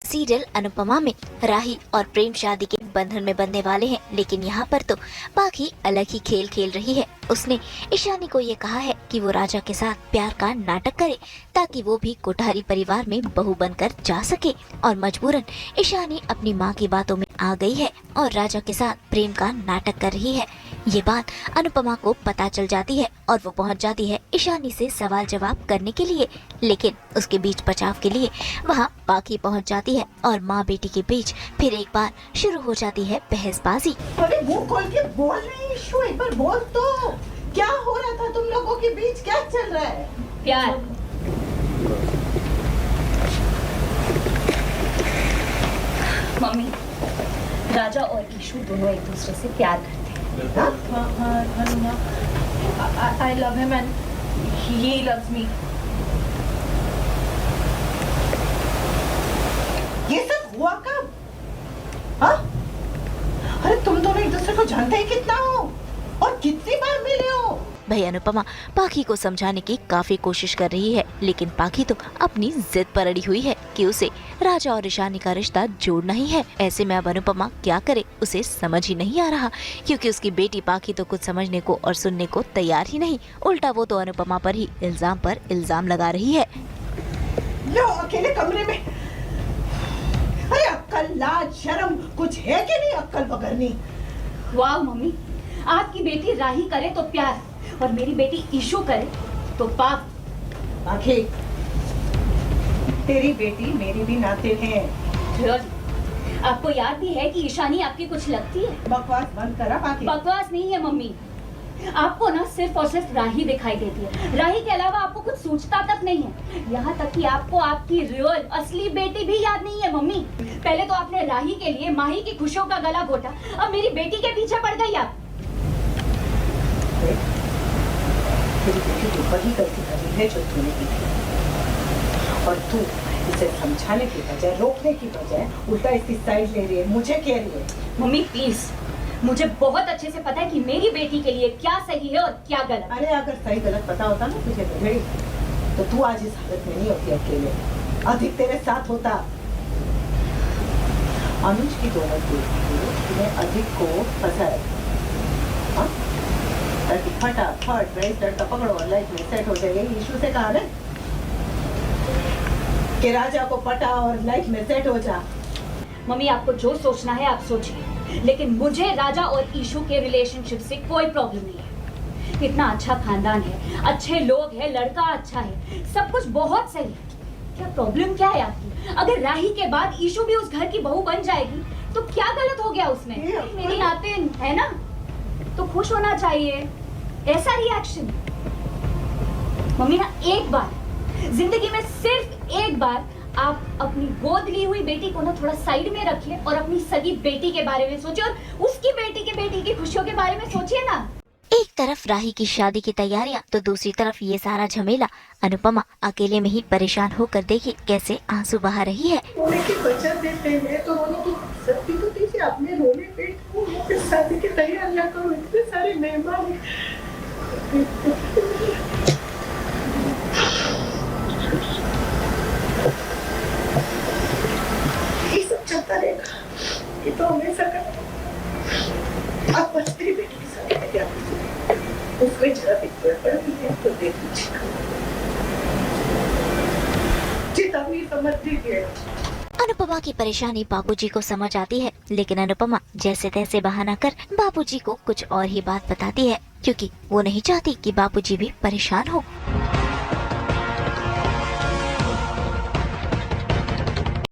Serial Anupama में राही और प्रेम शादी के बंधन में बंधने वाले हैं, लेकिन यहाँ पर तो पाखी अलग ही खेल खेल रही है। उसने ईशानी को ये कहा है कि वो राजा के साथ प्यार का नाटक करे ताकि वो भी कोठारी परिवार में बहू बनकर जा सके, और मजबूरन ईशानी अपनी माँ की बातों में आ गई है और राजा के साथ प्रेम का नाटक कर रही है। ये बात अनुपमा को पता चल जाती है और वो पहुंच जाती है ईशानी से सवाल जवाब करने के लिए, लेकिन उसके बीच बचाव के लिए वहाँ पाखी पहुंच जाती है और माँ बेटी के बीच फिर एक बार शुरू हो जाती है बहसबाजी। अरे मुंह खोल के बोल नहीं ईशु, एक बार बोल तो। क्या हो रहा था तुम लोगों के बीच, क्या चल रहा है? प्यार। मम्मी, राजा और ईशु दोनों एक दूसरे से प्यार करते हैं। I love him and he loves me. ये सब हुआ कब? हाँ? अरे तुम दोनों एक दूसरे को जानते ही कितना हो और कितनी बार मिले हो? भाई अनुपमा पाखी को समझाने की काफी कोशिश कर रही है, लेकिन पाखी तो अपनी जिद पर अड़ी हुई है कि उसे राजा और ईशानी का रिश्ता जोड़ना ही है। ऐसे में अब अनुपमा क्या करे उसे समझ ही नहीं आ रहा, क्योंकि उसकी बेटी पाखी तो कुछ समझने को और सुनने को तैयार ही नहीं। उल्टा वो तो अनुपमा पर ही इल्जाम लगा रही है। लो अकेले कमरे में। अरे अक्कल लाज शर्म कुछ है कि नहीं? अक्कल बगरनी। वाह मम्मी, आपकी बेटी राही करे तो प्यार और मेरी बेटी ईशु करे तो पाप। पाखी, तेरी बेटी मेरी भी नाते हैं। आपको याद भी है कि ईशानी आपकी कुछ लगती है? बकवास बंद करा पाखी। बकवास नहीं है मम्मी, आपको ना सिर्फ और सिर्फ राही दिखाई देती है। राही के अलावा आपको कुछ सूझता तक नहीं है। यहाँ तक कि आपको आपकी रियल असली बेटी भी याद नहीं है मम्मी। पहले तो आपने राही के लिए माही की खुशियों का गला घोटा, अब मेरी बेटी के पीछे पड़ गई आप। तेरी बेटी तो वही गलती करी है जो तूने की थी, और तू इसे समझाने की बजाय रोकने की बजाय उल्टा इसकी साइड ले रही है, मुझे कह रही है। मम्मी प्लीज, मुझे बहुत अच्छे से पता है कि मेरी बेटी के लिए क्या सही है और क्या गलत। अरे अगर सही गलत पता होता ना तुझे गधेड़ी, तो तू आज इस हालत में नहीं होती अकेले, अधिक तेरे साथ होता। अनुज की दौलत ने अधिक को फंसाया ताकि फटाफट रेस लड़का पकड़ो और लाइफ में सेट हो जाए। ईशु से कहा ना कि राजा को पटा और लाइफ में सेट हो जा। मम्मी आपको जो सोचना है आप सोचिए, लेकिन मुझे राजा और ईशु के रिलेशनशिप से कोई प्रॉब्लम नहीं है। इतना अच्छा खानदान है, अच्छे लोग हैं, लड़का अच्छा है, सब कुछ बहुत सही है। क्या प्रॉब्लम क्या है आपकी? अगर राही के बाद ईशु भी उस घर की बहू बन जाएगी तो क्या गलत हो गया उसमें? मेरी नाते है ना, तो खुश होना चाहिए। ऐसा रिएक्शन मम्मी ना, एक बार जिंदगी में सिर्फ एक बार आप अपनी गोद ली हुई बेटी को ना थोड़ा साइड में रखिए और अपनी सगी बेटी के बारे में सोचिए और उसकी बेटी की खुशियों के बारे में सोचिए ना। एक तरफ राही की शादी की तैयारियां तो दूसरी तरफ ये सारा झमेला। अनुपमा अकेले में ही परेशान होकर देखी कैसे आंसू बहा रही है। रोने की वजह देते हैं तो रोने की शक्ति तो दीजिए, अपने रोने पे शादी की तैयारियां करो, इतने सारे मेहमान। ये सब चलता रहेगा, ये तो हमेशा का। आप बस तेरी बेटी की शादी में क्या उसमें जरा दिक्कत पड़ती है तो देख लीजिएगा, चेतावनी समझ दीजिए। अनुपमा की परेशानी बाबूजी को समझ आती है, लेकिन अनुपमा जैसे तैसे बहाना कर बाबूजी को कुछ और ही बात बताती है, क्योंकि वो नहीं चाहती कि बाबूजी भी परेशान हो।